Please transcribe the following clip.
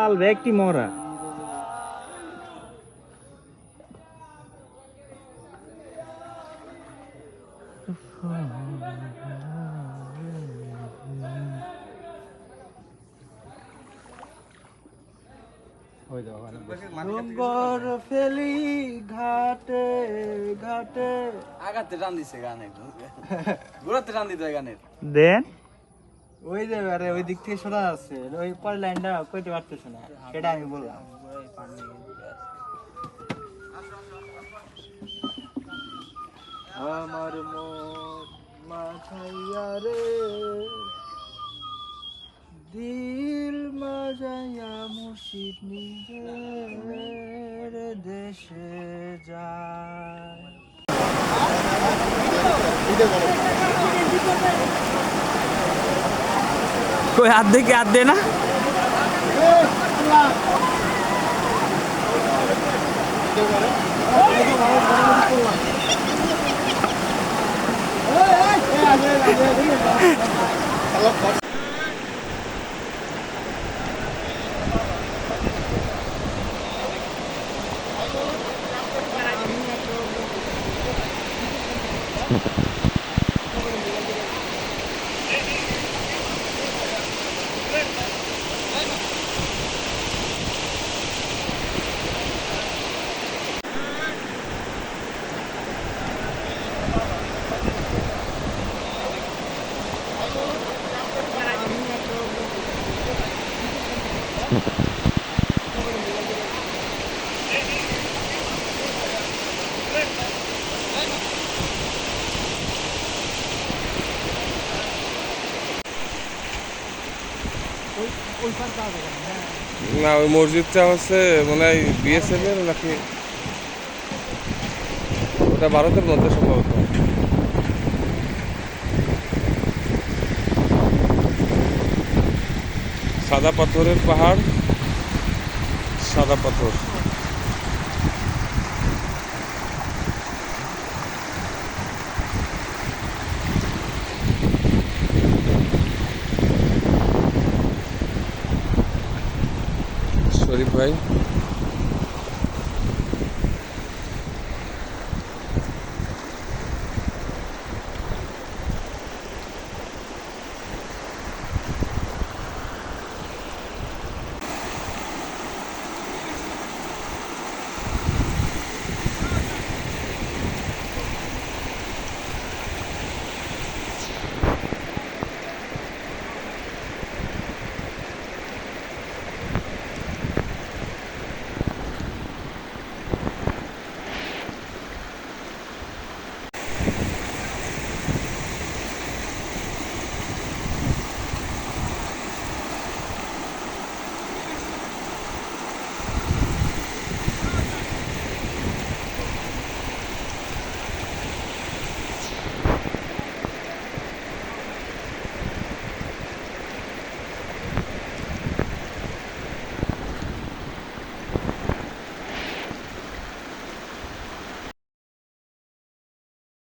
লাল ব্যাগটি মরা। ডুঙ্গর ফেলি ঘাটে ঘাটে আগাতে টান দিছে গানে ঘুরাতে টান দিতে গানের দেন ওই যে আরে ওই দিক থেকে শোনা আছে ওই পরের লাইনটা কইতে পারতেছে না সেটা আমি বললাম আমার মন মাথাইয়া রে দিল মাজাইয়া মুর্শিদ নিজের দেশে যায়। কই হাত দেখে হাত দে না। না ওই মসজিদটা হচ্ছে মনে হয় বিএসএফ এর নাকি ওটা ভারতের মধ্যে সম্ভবত। সাদা পাথরের পাহাড়, সাদা পাথর।